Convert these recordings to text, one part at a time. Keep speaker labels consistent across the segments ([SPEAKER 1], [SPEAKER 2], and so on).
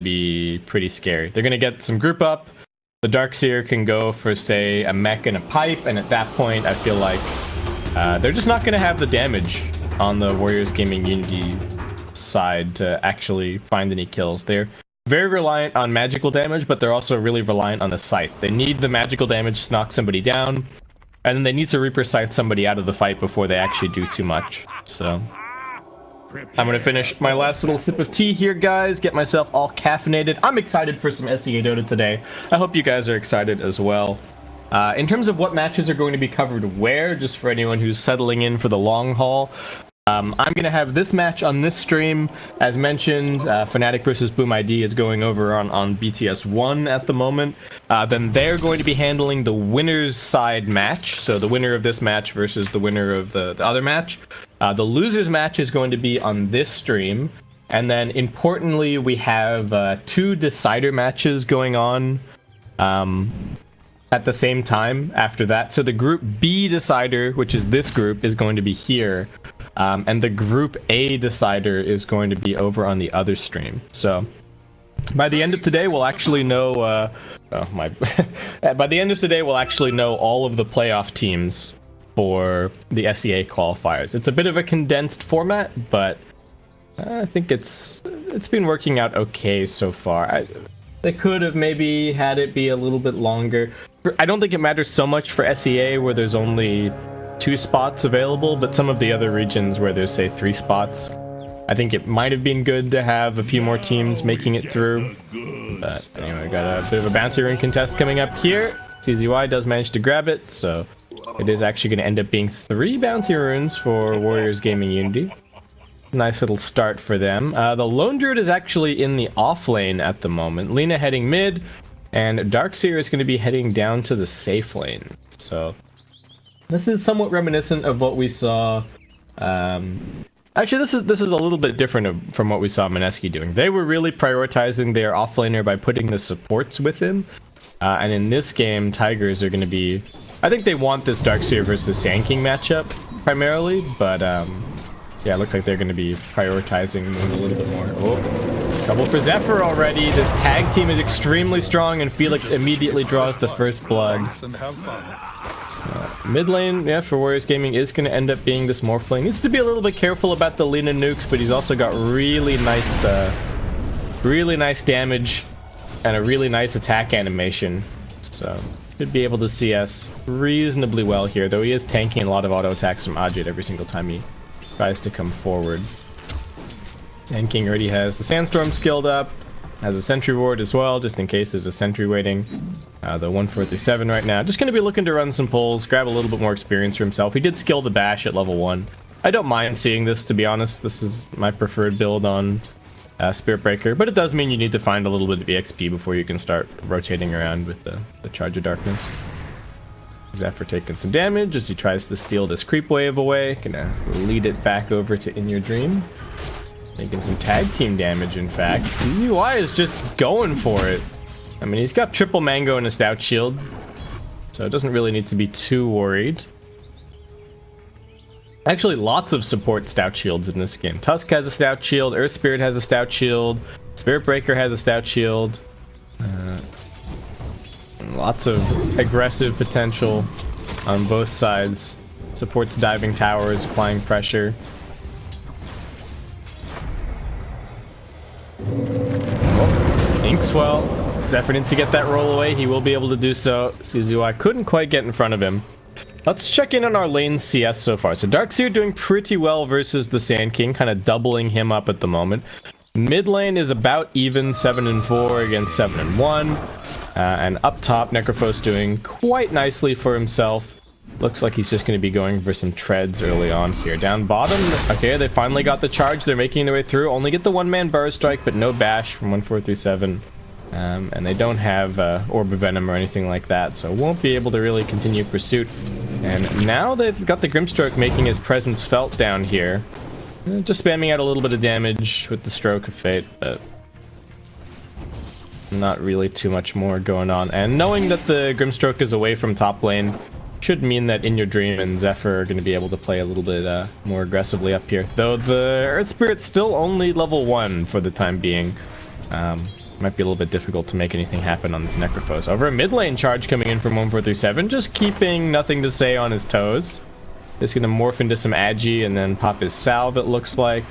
[SPEAKER 1] be pretty scary. They're going to get some group up. The Darkseer can go for, say, a mech and a pipe, and at that point, I feel like they're just not going to have the damage on the Warriors Gaming Unity side to actually find any kills. They're very reliant on magical damage, but they're also really reliant on the scythe. They need the magical damage to knock somebody down, and then they need to Reaper Scythe somebody out of the fight before they actually do too much. So I'm gonna finish my last little sip of tea here, guys, get myself all caffeinated. I'm excited for some SEA Dota today. I hope you guys are excited as well. In terms of what matches are going to be covered where, just for anyone who's settling in for the long haul, I'm going to have this match on this stream. As mentioned, Fnatic versus Boom ID is going over on BTS 1 at the moment. Then they're going to be handling the winner's side match. So the winner of this match versus the winner of the other match. The loser's match is going to be on this stream. And then importantly, we have 2 decider matches going on at the same time after that. So the Group B decider, which is this group, is going to be here. And the Group A decider is going to be over on the other stream. So by the end of today, we'll actually know by the end of today, we'll actually know all of the playoff teams for the SEA qualifiers. It's a bit of a condensed format, but I think it's been working out okay so far. They could have maybe had it be a little bit longer. I don't think it matters so much for SEA, where there's only 2 spots available, but some of the other regions where there's, say, 3 spots, I think it might have been good to have a few more teams making it through. But anyway, we got a bit of a bouncy rune contest coming up here. CZY does manage to grab it, so it is actually going to end up being 3 bouncy runes for Warriors Gaming Unity. Nice little start for them. The Lone Druid is actually in the off lane at the moment. Lina heading mid, and Darkseer is going to be heading down to the safe lane. So this is somewhat reminiscent of what we saw. Actually, this is a little bit different from what we saw Mineski doing. They were really prioritizing their offlaner by putting the supports with him. And in this game, Tigers are going to be... I think they want this Darkseer versus Sand King matchup primarily, but yeah, it looks like they're going to be prioritizing Moon a little bit more. Oh, trouble for Zephyr already. This tag team is extremely strong, and Felix immediately draws the first blood. So, mid lane, yeah, for Warriors Gaming is going to end up being this Morph lane. Needs to be a little bit careful about the Lina nukes, but he's also got really nice damage and a really nice attack animation. So should be able to see us reasonably well here, though he is tanking a lot of auto attacks from Ajit every single time he tries to come forward. Sand King already has the Sandstorm skilled up, has a Sentry Ward as well, just in case there's a Sentry waiting. The 1437 right now. Just going to be looking to run some pulls, grab a little bit more experience for himself. He did skill the Bash at level 1. I don't mind seeing this, to be honest. This is my preferred build on Spirit Breaker, but it does mean you need to find a little bit of EXP before you can start rotating around with the Charge of Darkness. Zephyr taking some damage as he tries to steal this creep wave away. Gonna lead it back over to In Your Dream. Making some tag team damage, in fact. CZY is just going for it. I mean, he's got triple mango and a stout shield, so it doesn't really need to be too worried. Actually, lots of support stout shields in this game. Tusk has a stout shield, Earth Spirit has a stout shield, Spirit Breaker has a stout shield. Lots of aggressive potential on both sides. Supports diving towers, applying pressure. Oh, Inkswell. Zephyr needs to get that roll away. He will be able to do so. CZY couldn't quite get in front of him. Let's check in on our lane CS so far. So Darkseer doing pretty well versus the Sand King, kind of doubling him up at the moment. Mid lane is about even, 7-4 against 7-1. And up top, Necrophos doing quite nicely for himself. Looks like he's just going to be going for some treads early on here. Down bottom, okay, they finally got the charge. They're making their way through. Only get the one-man Burrow Strike, but no bash from 1437. And they don't have Orb of Venom or anything like that, so won't be able to really continue pursuit. And now they've got the Grimstroke making his presence felt down here. Just spamming out a little bit of damage with the Stroke of Fate, but not really too much more going on. And knowing that the Grimstroke is away from top lane should mean that In Your Dream and Zephyr are going to be able to play a little bit more aggressively up here. Though the Earth Spirit's still only level 1 for the time being. Might be a little bit difficult to make anything happen on this Necrophos. Over a mid lane charge coming in from 1437, just keeping nothing to say on his toes. Just gonna morph into some Agi and then pop his salve, it looks like.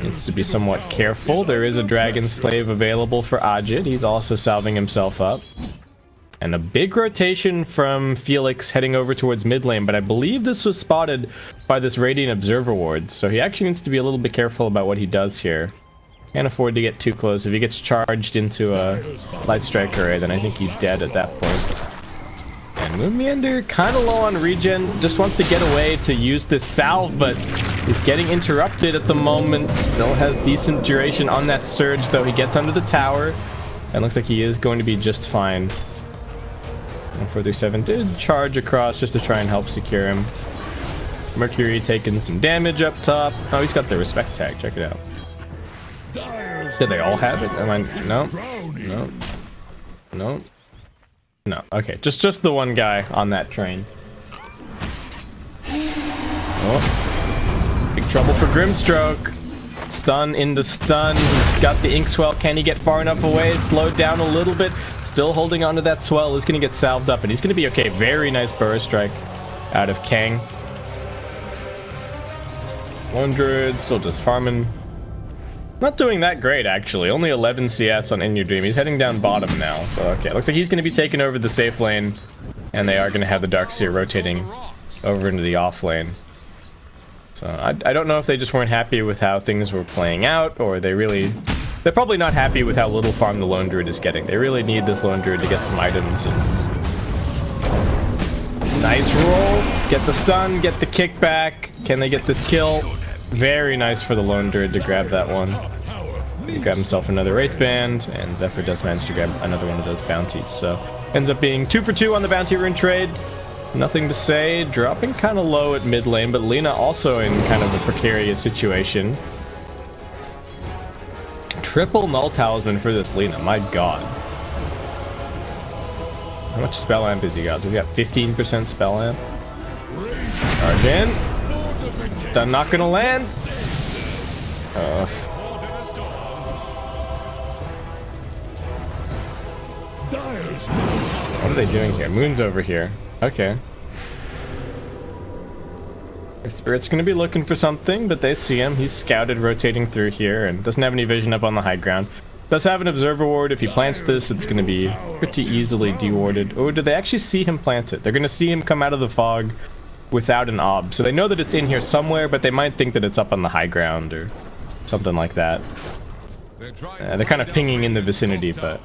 [SPEAKER 1] Needs to be somewhat careful. There is a Dragon Slave available for Ajit. He's also salving himself up. And a big rotation from Felix heading over towards mid lane, but I believe this was spotted by this Radiant Observer Ward, so he actually needs to be a little bit careful about what he does here. Can't afford to get too close. If he gets charged into a Light Strike array, then I think he's dead at that point. And Moon Meander kind of low on regen, just wants to get away to use this salve, but he's getting interrupted at the moment. Still has decent duration on that surge, though. He gets under the tower, and looks like he is going to be just fine. 1437 did charge across just to try and help secure him. Mercury taking some damage up top. Oh, he's got the respect tag. Check it out. Did they all have it? Am I? No. No. No. No. Okay, just the one guy on that train. Oh. Big trouble for Grimstroke. Stun into stun. He's got the ink swell. Can he get far enough away? Slowed down a little bit. Still holding on to that swell. Is going to get salved up, and he's going to be okay. Very nice burst strike out of Kang. Lone Druid still just farming. Not doing that great, actually. Only 11 CS on In Your Dream. He's heading down bottom now. So, okay. Looks like he's going to be taking over the safe lane. And they are going to have the Darkseer rotating over into the off lane. So, I don't know if they just weren't happy with how things were playing out, or they're probably not happy with how little farm the Lone Druid is getting. They really need this Lone Druid to get some items. And nice roll. Get the stun, get the kickback. Can they get this kill? Very nice for the Lone Druid to grab that one. He grabbed himself another Wraith Band, and Zephyr does manage to grab another one of those bounties. So, ends up being 2 for 2 on the bounty rune trade. Nothing to say. Dropping kind of low at mid lane, but Lina also in kind of a precarious situation. Triple Null Talisman for this Lina. My god. How much Spell Amp has he got? So he's got 15% Spell Amp. Charge in. Stun not gonna land. What are they doing here? Moon's over here. Okay. Their Spirit's gonna be looking for something, but they see him. He's scouted rotating through here and doesn't have any vision up on the high ground. Does have an Observer Ward. If he plants this, it's gonna be pretty easily dewarded. Oh, did they actually see him plant it? They're gonna see him come out of the fog without an ob. So they know that it's in here somewhere, but they might think that it's up on the high ground or something like that. They're kind of pinging in the vicinity, but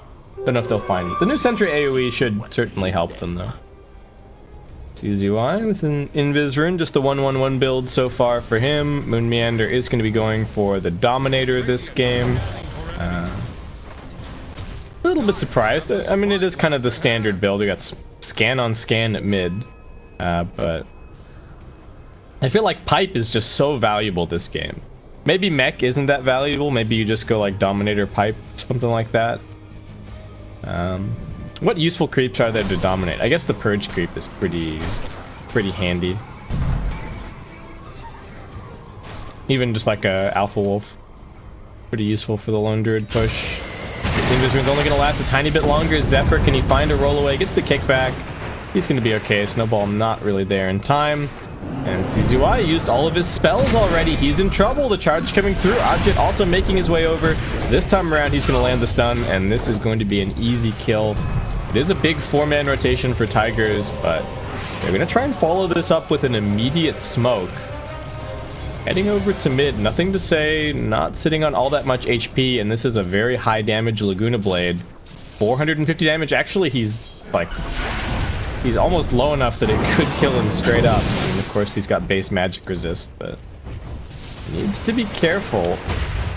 [SPEAKER 1] don't know if they'll find it. The new Sentry AoE should certainly help them, though. CZY with an Invis Rune, just the 1-1-1 build so far for him. Moon Meander is going to be going for the Dominator this game. A little bit surprised. I mean, it is kind of the standard build. We got scan on scan at mid, but I feel like Pipe is just so valuable this game. Maybe Mech isn't that valuable. Maybe you just go like Dominator Pipe, something like that. What useful creeps are there to dominate? I guess the Purge creep is pretty handy. Even just like a Alpha Wolf. Pretty useful for the Lone Druid push. This Invis Rune's only going to last a tiny bit longer. Zephyr, can he find a roll away? Gets the kickback. He's going to be okay. Snowball not really there in time. And CZY used all of his spells already. He's in trouble. The charge coming through. Ajit also making his way over. This time around, he's going to land the stun, and this is going to be an easy kill. It is a big 4-man rotation for Tigers, but they're going to try and follow this up with an immediate smoke. Heading over to mid. Nothing to say. Not sitting on all that much HP, and this is a very high damage Laguna Blade. 450 damage. Actually, he's almost low enough that it could kill him straight up. And of course, he's got base magic resist, but needs to be careful.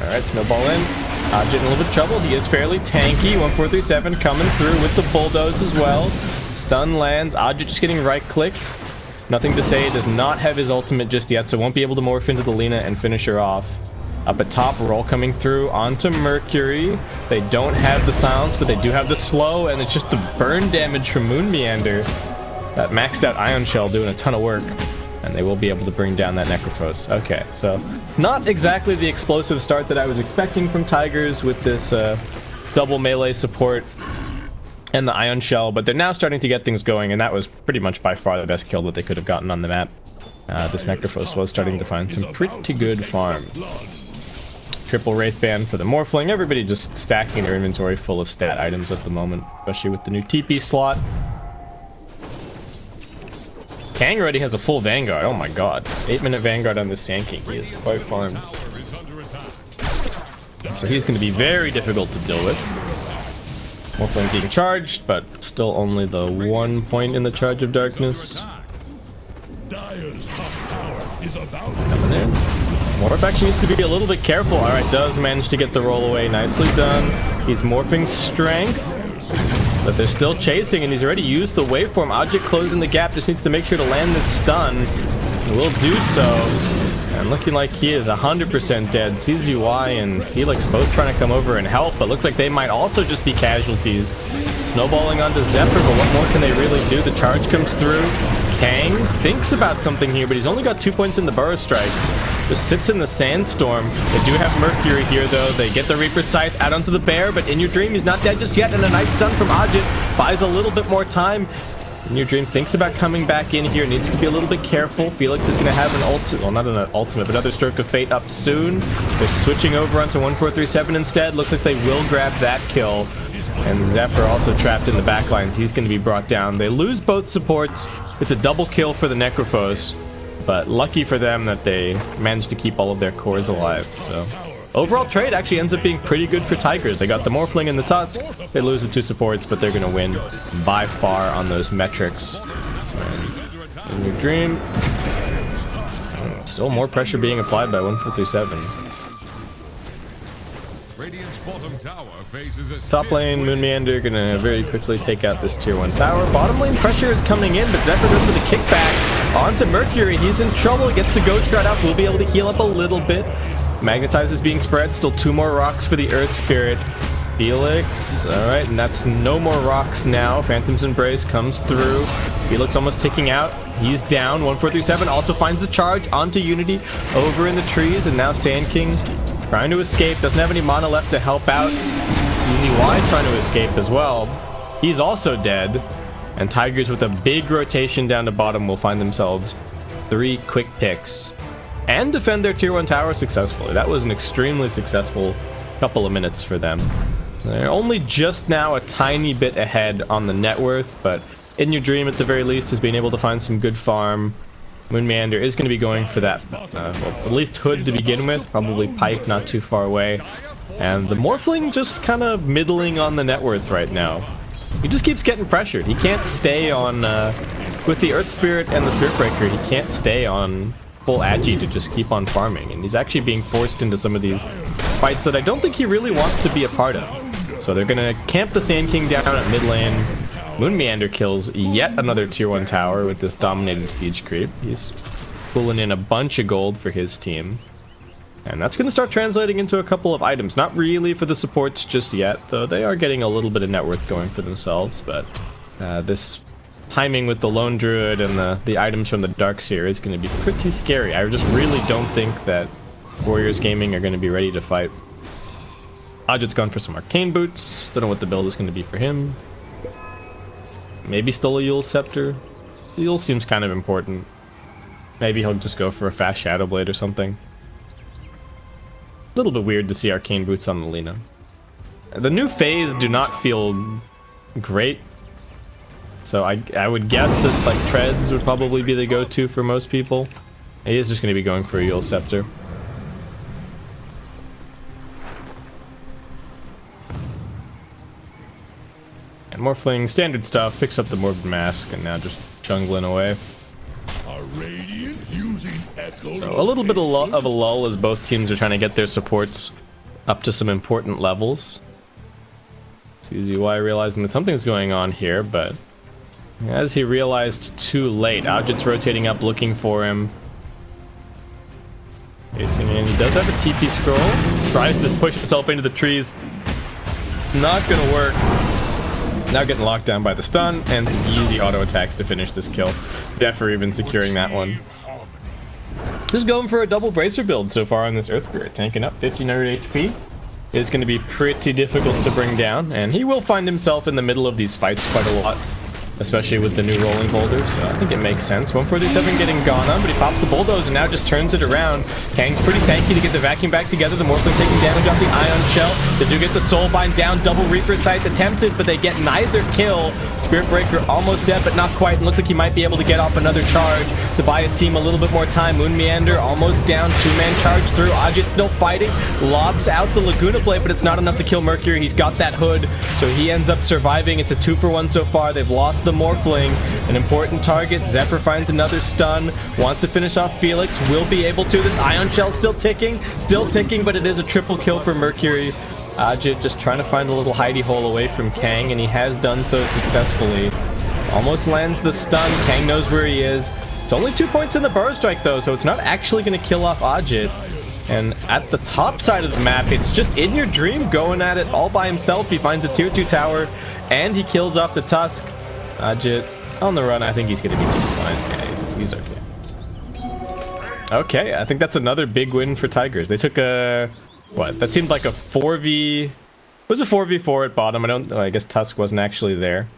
[SPEAKER 1] All right, Snowball in. Ajit in a little bit of trouble. He is fairly tanky. 1437 coming through with the bulldoze as well. Stun lands. Ajit just getting right-clicked. Nothing to say. Does not have his ultimate just yet, so won't be able to morph into the Lina and finish her off. Up at top, roll coming through onto Mercury. They don't have the silence, but they do have the slow, and it's just the burn damage from Moon Meander. That maxed out Ion Shell doing a ton of work, and they will be able to bring down that Necrophos. Okay, so not exactly the explosive start that I was expecting from Tigers with this double melee support and the Ion Shell, but they're now starting to get things going, and that was pretty much by far the best kill that they could have gotten on the map. This Necrophos was starting to find some pretty good farm. Triple Wraithband for the Morphling. Everybody just stacking their inventory full of stat items at the moment, especially with the new TP slot. Kang already has a full Vanguard. Oh my god. 8-minute Vanguard on this Sand King. He is quite farmed. So he's going to be very difficult to deal with. Morphling being charged, but still only the 1 point in the Charge of Darkness. Coming in. Morph actually needs to be a little bit careful. Alright, does manage to get the roll away. Nicely done. He's morphing strength, but they're still chasing, and he's already used the waveform. Ajit closing the gap, just needs to make sure to land this stun. He will do so. And looking like he is 100% dead. CZY and Felix both trying to come over and help, but looks like they might also just be casualties. Snowballing onto Zephyr, but what more can they really do? The charge comes through. Kang thinks about something here, but he's only got 2 points in the Burrow Strike. Just sits in the Sandstorm. They do have Mercury here, though. They get the Reaper's Scythe out onto the Bear, but In Your Dream, he's not dead just yet, and a nice stun from Ajit buys a little bit more time. In Your Dream thinks about coming back in here, needs to be a little bit careful. Felix is going to have an ultimate, well, not an ultimate, but another Stroke of Fate up soon. They're switching over onto 1437 instead. Looks like they will grab that kill. And Zephyr also trapped in the backlines. He's going to be brought down. They lose both supports. It's a double kill for the Necrophos, but lucky for them that they managed to keep all of their cores alive. So overall trade actually ends up being pretty good for Tigers. They got the Morphling and the Tusk. They lose the 2 supports, but they're going to win by far on those metrics. And In Your Dream, still more pressure being applied by 1437. Top lane, Moonmeander gonna very quickly take out this tier 1 tower. Bottom lane pressure is coming in, but Zephyr goes for the kickback onto Mercury. He's in trouble, gets the Ghost Shroud out, will be able to heal up a little bit. Magnetize is being spread, still 2 more rocks for the Earth Spirit. Felix, alright, and that's no more rocks now. Phantom's Embrace comes through. Felix almost ticking out. He's down. 1437 also finds the charge onto Unity over in the trees, and now Sand King trying to escape. Doesn't have any mana left to help out. CZY trying to escape as well. He's also dead. And Tigers with a big rotation down to bottom will find themselves 3 quick picks and defend their tier 1 tower successfully. That was an extremely successful couple of minutes for them. They're only just now a tiny bit ahead on the net worth, but In Your Dream at the very least has been able to find some good farm. Moonmeander is going to be going for that, well, at least Hood to begin with, probably Pipe not too far away. And the Morphling just kind of middling on the net worth right now. He just keeps getting pressured. He can't stay on, with the Earth Spirit and the Spirit Breaker, he can't stay on full Agi to just keep on farming. And he's actually being forced into some of these fights that I don't think he really wants to be a part of. So they're going to camp the Sand King down at mid lane. Moonmeander kills yet another tier 1 tower with this dominated siege creep. He's pulling in a bunch of gold for his team. And that's going to start translating into a couple of items. Not really for the supports just yet, though they are getting a little bit of net worth going for themselves. But this timing with the Lone Druid and the items from the Darkseer is going to be pretty scary. I just really don't think that Warriors Gaming are going to be ready to fight. Ajit's gone for some Arcane Boots. Don't know what the build is going to be for him. Maybe still a Yule Scepter. Yule seems kind of important. Maybe he'll just go for a fast Shadow Blade or something. A little bit weird to see Arcane Boots on the Lina. The new phase do not feel great. So I would guess that like Treads would probably be the go-to for most people. He is just going to be going for a Yule Scepter. And Morphling, standard stuff, picks up the Morbid Mask, and now just jungling away. So a little bit of a lull as both teams are trying to get their supports up to some important levels. CZY realizing that something's going on here, but as he realized too late, Ajit's rotating up looking for him. Facing in, he does have a TP scroll. Tries to push himself into the trees. Not gonna work. Now getting locked down by the stun, and some easy auto attacks to finish this kill. Zephyr even securing that one. Just going for a double bracer build so far on this Earth Spirit, tanking up 1500 HP. is going to be pretty difficult to bring down, and he will find himself in the middle of these fights quite a lot, especially with the new rolling boulder, so I think it makes sense. 147 getting gone on, but he pops the bulldoze and now just turns it around. Kang's pretty tanky to get the vacuum back together. The Morphling taking damage off the Ion Shell. They do get the Soulbind down. Double Reaper Sight attempted, but they get neither kill. Spirit Breaker almost dead, but not quite. And looks like he might be able to get off another charge to buy his team a little bit more time. Moon Meander almost down. Two-man charge through. Ajit still fighting. Lobs out the Laguna Blade, but it's not enough to kill Mercury. He's got that hood, so he ends up surviving. It's a 2-for-1 so far. They've lost the Morphling, an important target. Zephyr finds another stun, wants to finish off Felix, will be able to. This Ion Shell still ticking, but it is a triple kill for Mercury. Ajit just trying to find a little hidey hole away from Kang, and he has done so successfully. Almost lands the stun. Kang knows where he is. It's only 2 points in the Burrow Strike though, so it's not actually going to kill off Ajit. And at the top side of the map, it's just In Your Dream going at it all by himself. He finds a tier 2 tower, and he kills off the Tusk. Ajit on the run. I think he's going to be just fine. Yeah, he's okay. Okay, I think that's another big win for Tigers. They took a... what? That seemed like a 4v... It was a 4v4 at bottom. I guess Tusk wasn't actually there.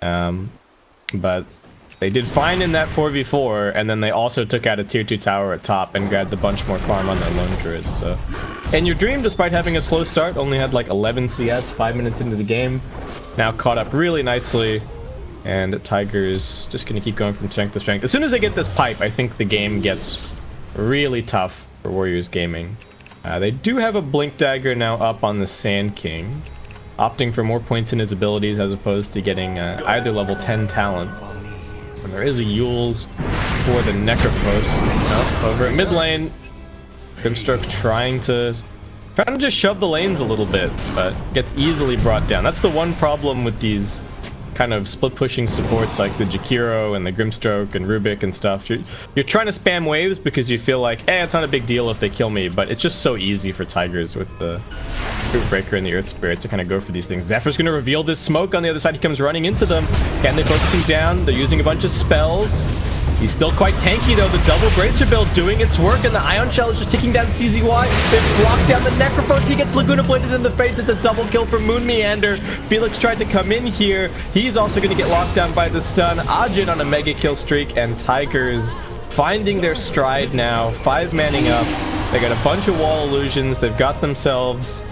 [SPEAKER 1] But they did fine in that 4v4, and then they also took out a tier 2 tower at top and grabbed a bunch more farm on their lone druids. So, and Your Dream, despite having a slow start, only had like 11 CS 5 minutes into the game. Now caught up really nicely, and Tigers just gonna keep going from strength to strength. As soon as they get this pipe, I think the game gets really tough for Warriors Gaming. They do have a Blink Dagger now up on the Sand King, opting for more points in his abilities as opposed to getting either level 10 talent. And there is a Yules for the Necrophos. Oh, over at mid lane, Grimstroke trying to just shove the lanes a little bit, but gets easily brought down. That's the one problem with these kind of split pushing supports like the Jakiro and the Grimstroke and Rubik and stuff. You're trying to spam waves because you feel like, it's not a big deal if they kill me, but it's just so easy for Tigers with the Spirit Breaker and the Earth Spirit to kind of go for these things. Zephyr's going to reveal this smoke on the other side. He comes running into them. Can they focus him down? They're using a bunch of spells. He's still quite tanky though. The double Bracer build doing its work, and the Ion Shell is just ticking down CZY. They've blocked down the Necrophos. He gets Laguna Bladed in the face. It's a double kill for Moon Meander. Felix tried to come in here. He's also going to get locked down by the stun. Ajit on a mega kill streak, and Tigers finding their stride now. 5-manning up. They got a bunch of wall illusions. They've got themselves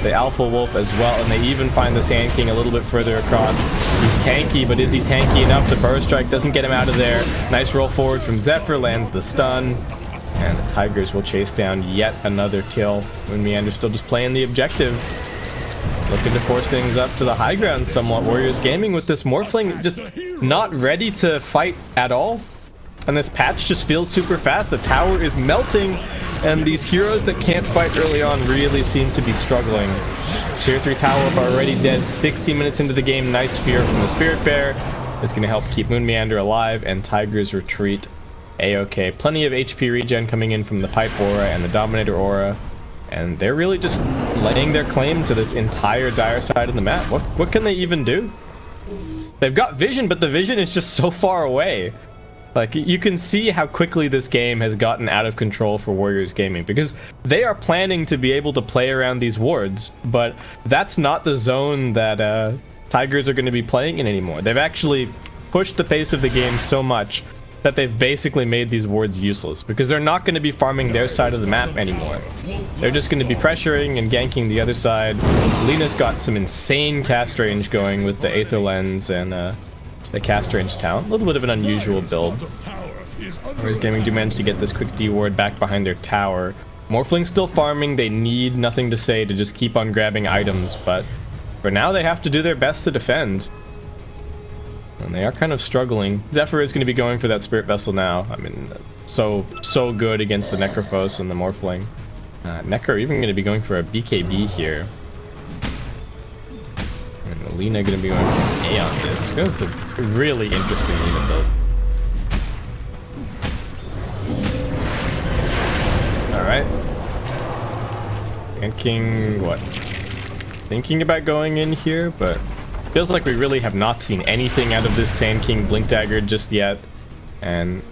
[SPEAKER 1] the Alpha Wolf as well, and they even find the Sand King a little bit further across. He's tanky, but is he tanky enough? The Burrow Strike doesn't get him out of there. Nice roll forward from Zephyr, lands the stun, and the Tigers will chase down yet another kill. Moon Meander still just playing the objective, looking to force things up to the high ground somewhat. Warriors Gaming with this Morphling just not ready to fight at all, and this patch just feels super fast. The tower is melting, and these heroes that can't fight early on really seem to be struggling. Tier 3 tower up already dead 16 minutes into the game. Nice fear from the Spirit Bear. It's going to help keep Moon Meander alive, and Tigers retreat a-okay. Plenty of HP regen coming in from the Pipe Aura and the Dominator Aura, and they're really just laying their claim to this entire dire side of the map. What can they even do? They've got vision, but the vision is just so far away. Like, you can see how quickly this game has gotten out of control for Warriors Gaming, because they are planning to be able to play around these wards, but that's not the zone that Tigers are going to be playing in anymore. They've actually pushed the pace of the game so much that they've basically made these wards useless, because they're not going to be farming their side of the map anymore. They're just going to be pressuring and ganking the other side. Lena's got some insane cast range going with the Aether Lens and the cast range talent. A little bit of an unusual build. Warriors Gaming do manage to get this quick D ward back behind their tower. Morphling's still farming. They need Nothing to Say to just keep on grabbing items, but for now they have to do their best to defend. And they are kind of struggling. Zephyr is going to be going for that Spirit Vessel now. I mean, so good against the Necrophos and the Morphling. Necro even going to be going for a BKB here. And Lena going to be going for an A on this. It's a really interesting Lena build. Alright. Thinking about going in here, but feels like we really have not seen anything out of this Sand King Blink Dagger just yet. And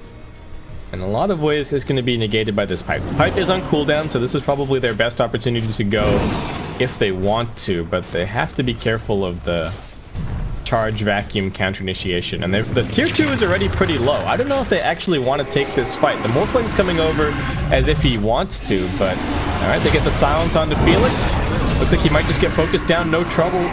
[SPEAKER 1] in a lot of ways is going to be negated by this pipe. The pipe is on cooldown, so this is probably their best opportunity to go if they want to, but they have to be careful of the charge vacuum counter initiation. And the tier 2 is already pretty low. I don't know if they actually want to take this fight. The Morphling's coming over as if he wants to, but all right, they get the silence onto Felix. Looks like he might just get focused down, no trouble.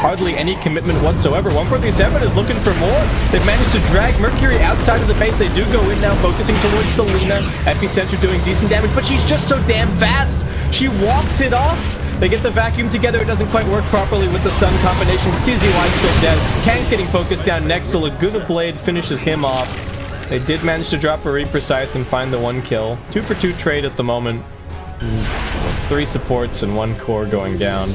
[SPEAKER 1] Hardly any commitment whatsoever. 1437 is looking for more. They've managed to drag Mercury outside of the base. They do go in now, focusing towards the Lina. Epicenter doing decent damage, but she's just so damn fast. She walks it off. They get the vacuum together. It doesn't quite work properly with the stun combination. CZY still dead. Kang getting focused down next. The Laguna Blade finishes him off. They did manage to drop a Reaper Scythe and find the 1 kill. 2 for 2 trade at the moment. 3 supports and 1 core going down.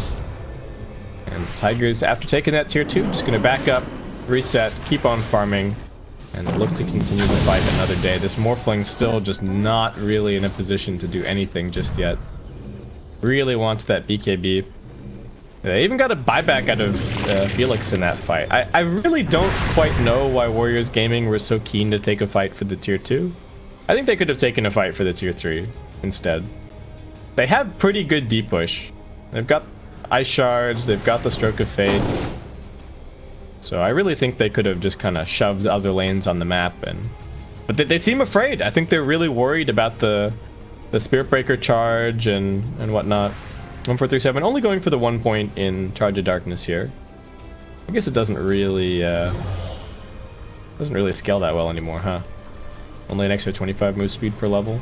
[SPEAKER 1] And Tigers, after taking that tier 2, just going to back up, reset, keep on farming, and look to continue the fight another day. This Morphling's still just not really in a position to do anything just yet. Really wants that BKB. They even got a buyback out of Felix in that fight. I really don't quite know why Warriors Gaming were so keen to take a fight for the tier 2. I think they could have taken a fight for the tier 3 instead. They have pretty good deep push. They've got Ice Shards, they've got the Stroke of Fate. So I really think they could have just kind of shoved other lanes on the map, but they seem afraid. I think they're really worried about the Spirit Breaker charge and whatnot. 1437 only going for the 1 point in Charge of Darkness here. I guess it doesn't really scale that well anymore, huh? Only an extra 25 move speed per level.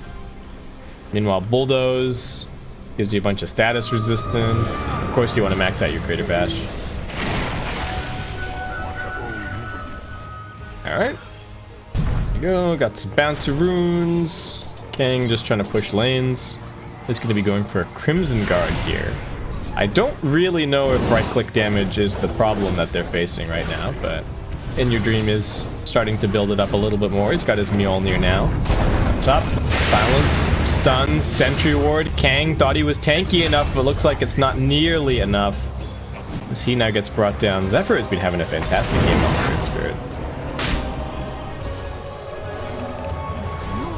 [SPEAKER 1] Meanwhile, Bulldoze gives you a bunch of status resistance. Of course, you want to max out your Crater Bash. Alright. There you go. Got some bouncer runes. Kang just trying to push lanes. He's going to be going for a Crimson Guard here. I don't really know if right-click damage is the problem that they're facing right now, but In Your Dream is starting to build it up a little bit more. He's got his Mjolnir now. On top, silence, stun, sentry ward. Kang thought he was tanky enough, but looks like it's not nearly enough. As he now gets brought down. Zephyr has been having a fantastic game on Sword Spirit.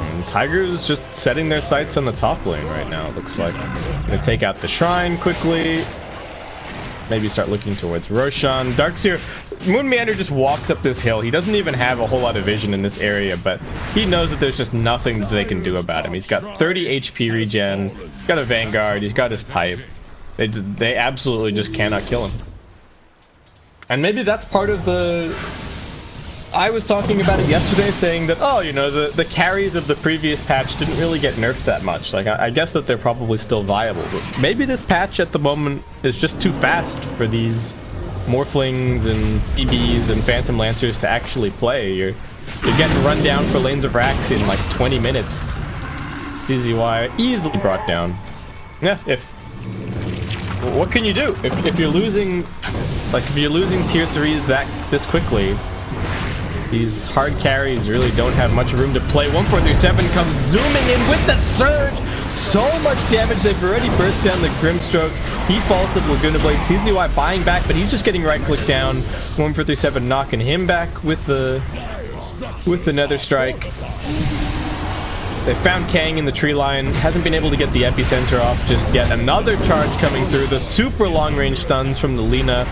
[SPEAKER 1] And Tigers just setting their sights on the top lane right now, it looks like. Gonna take out the Shrine quickly. Maybe start looking towards Roshan. Darkseer, Moon Meander just walks up this hill. He doesn't even have a whole lot of vision in this area, but he knows that there's just nothing that they can do about him. He's got 30 HP regen, he's got a Vanguard, he's got his pipe. They absolutely just cannot kill him. And maybe that's part of the... I was talking about it yesterday, saying that, oh, you know, the carries of the previous patch didn't really get nerfed that much. Like, I guess that they're probably still viable, but maybe this patch at the moment is just too fast for these Morphlings and EBs and Phantom Lancers to actually play. You're getting run down for lanes of Rax in like 20 minutes. CZY easily brought down. Yeah, what can you do? If you're losing, like, if you're losing tier 3s this quickly, these hard carries really don't have much room to play. 1437 comes zooming in with the surge. So much damage. They've already burst down the Grimstroke. He falls to the Laguna Blade. CZY buying back, but he's just getting right-click down. 1437 knocking him back with the Nether Strike. They found Kang in the tree line. Hasn't been able to get the epicenter off just yet. Another charge coming through. The super long-range stuns from the Lina,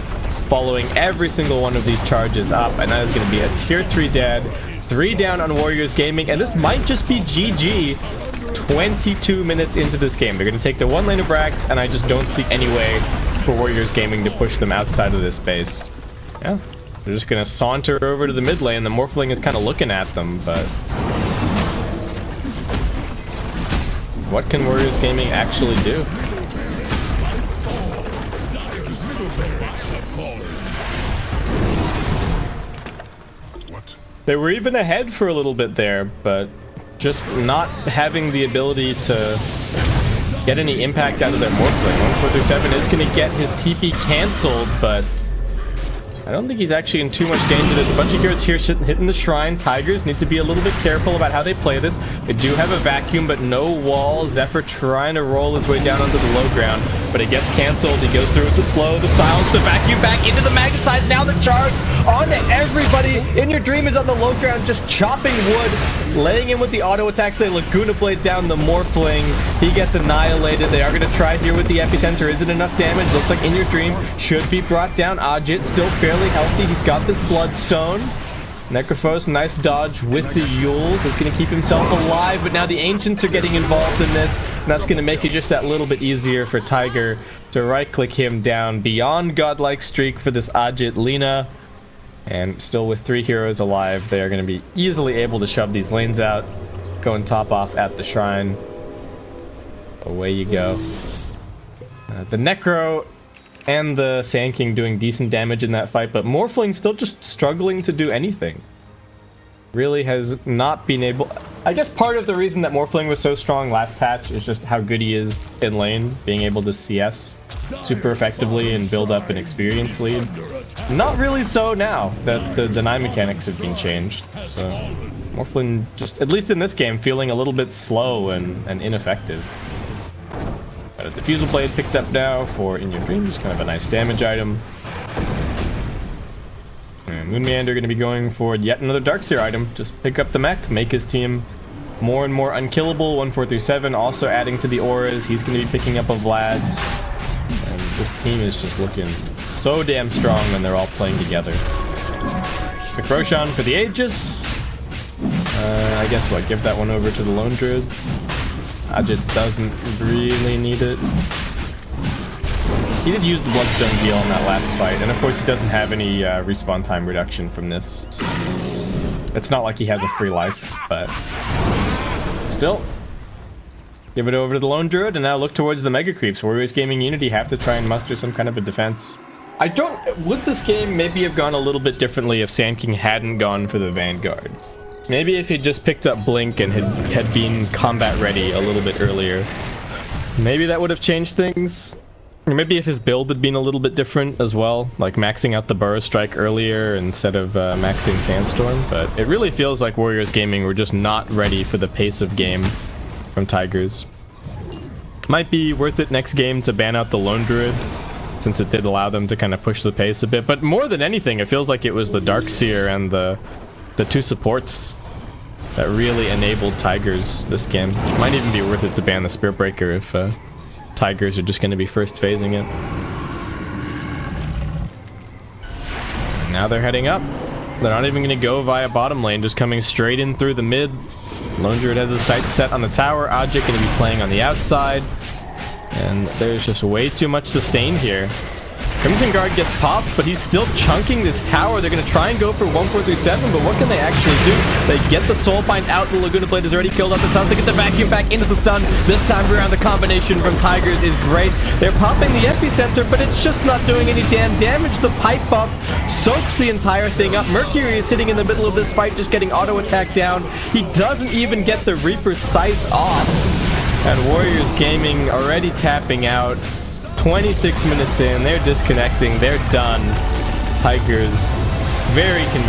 [SPEAKER 1] following every single one of these charges up, and that is going to be a tier 3 dead. 3 down on Warriors Gaming, and this might just be GG 22 minutes into this game. They're going to take the 1 lane of Brax, and I just don't see any way for Warriors Gaming to push them outside of this space. Yeah, they're just going to saunter over to the mid lane. The Morphling is kind of looking at them, but what can Warriors Gaming actually do? They were even ahead for a little bit there, but just not having the ability to get any impact out of their Morphling. 1437 is going to get his TP cancelled, but I don't think he's actually in too much danger. There's a bunch of heroes here hitting the Shrine. Tigers need to be a little bit careful about how they play this. They do have a vacuum, but no wall. Zephyr trying to roll his way down onto the low ground. but it gets canceled. He goes through with the slow, the silence, the vacuum back into the magnetite. Now the charge on everybody. In Your Dream is on the low ground, just chopping wood, laying in with the auto attacks. They Laguna Blade down the Morphling. He gets annihilated. They are going to try here with the epicenter. Is it enough damage? Looks like In Your Dream should be brought down. Ajit still fairly healthy. He's got this Bloodstone. Necrophos, nice dodge with the Yules. Is going to keep himself alive, but now the Ancients are getting involved in this, and that's going to make it just that little bit easier for Tiger to right-click him down. Beyond godlike streak for this Ajit Lina, and still with 3 heroes alive, they are going to be easily able to shove these lanes out. Going top off at the Shrine. Away you go. The Necro and the Sand King doing decent damage in that fight, but Morphling still just struggling to do anything. Really has not been able... I guess part of the reason that Morphling was so strong last patch is just how good he is in lane, being able to CS super effectively and build up an experience lead. Not really so now that the deny mechanics have been changed. So Morphling just, at least in this game, feeling a little bit slow and ineffective. Got a Diffusal Blade picked up now for In Your Dreams, kind of a nice damage item. And Moonmeander going to be going for yet another Darkseer item. Just pick up the mech, make his team more and more unkillable. 1437 also adding to the auras. He's going to be picking up a Vlad's. And this team is just looking so damn strong when they're all playing together. Quick Roshan for the Aegis. I guess what, give that one over to the Lone Druid. Ajit doesn't really need it. He did use the Bloodstone heal in that last fight, and of course he doesn't have any respawn time reduction from this. So it's not like he has a free life, but still. Give it over to the Lone Druid, and now look towards the Mega Creeps. WarriorsGaming.Unity have to try and muster some kind of a defense. Would this game maybe have gone a little bit differently if Sand King hadn't gone for the Vanguard? Maybe if he just picked up Blink and had been combat ready a little bit earlier. Maybe that would have changed things. Or maybe if his build had been a little bit different as well. Like maxing out the Burrow Strike earlier instead of maxing Sandstorm. But it really feels like Warriors Gaming were just not ready for the pace of game from Tigers. Might be worth it next game to ban out the Lone Druid, since it did allow them to kind of push the pace a bit. But more than anything, it feels like it was the Darkseer and the 2 supports that really enabled Tigers this game. It might even be worth it to ban the Spirit Breaker if Tigers are just going to be first phasing it. And now they're heading up. They're not even going to go via bottom lane, just coming straight in through the mid. Lone Druid has his sights set on the tower. Ajit going to be playing on the outside. And there's just way too much sustain here. Crimson Guard gets popped, but he's still chunking this tower. They're going to try and go for 1437, but what can they actually do? They get the Soulbind out. The Laguna Blade is already killed off the top. They get the vacuum back into the stun. This time around, the combination from Tigers is great. They're popping the epicenter, but it's just not doing any damn damage. The pipe buff soaks the entire thing up. Mercury is sitting in the middle of this fight, just getting auto attack down. He doesn't even get the Reaper's Scythe off. And Warriors Gaming already tapping out. 26 minutes in, they're disconnecting, they're done. Tigers very convincing.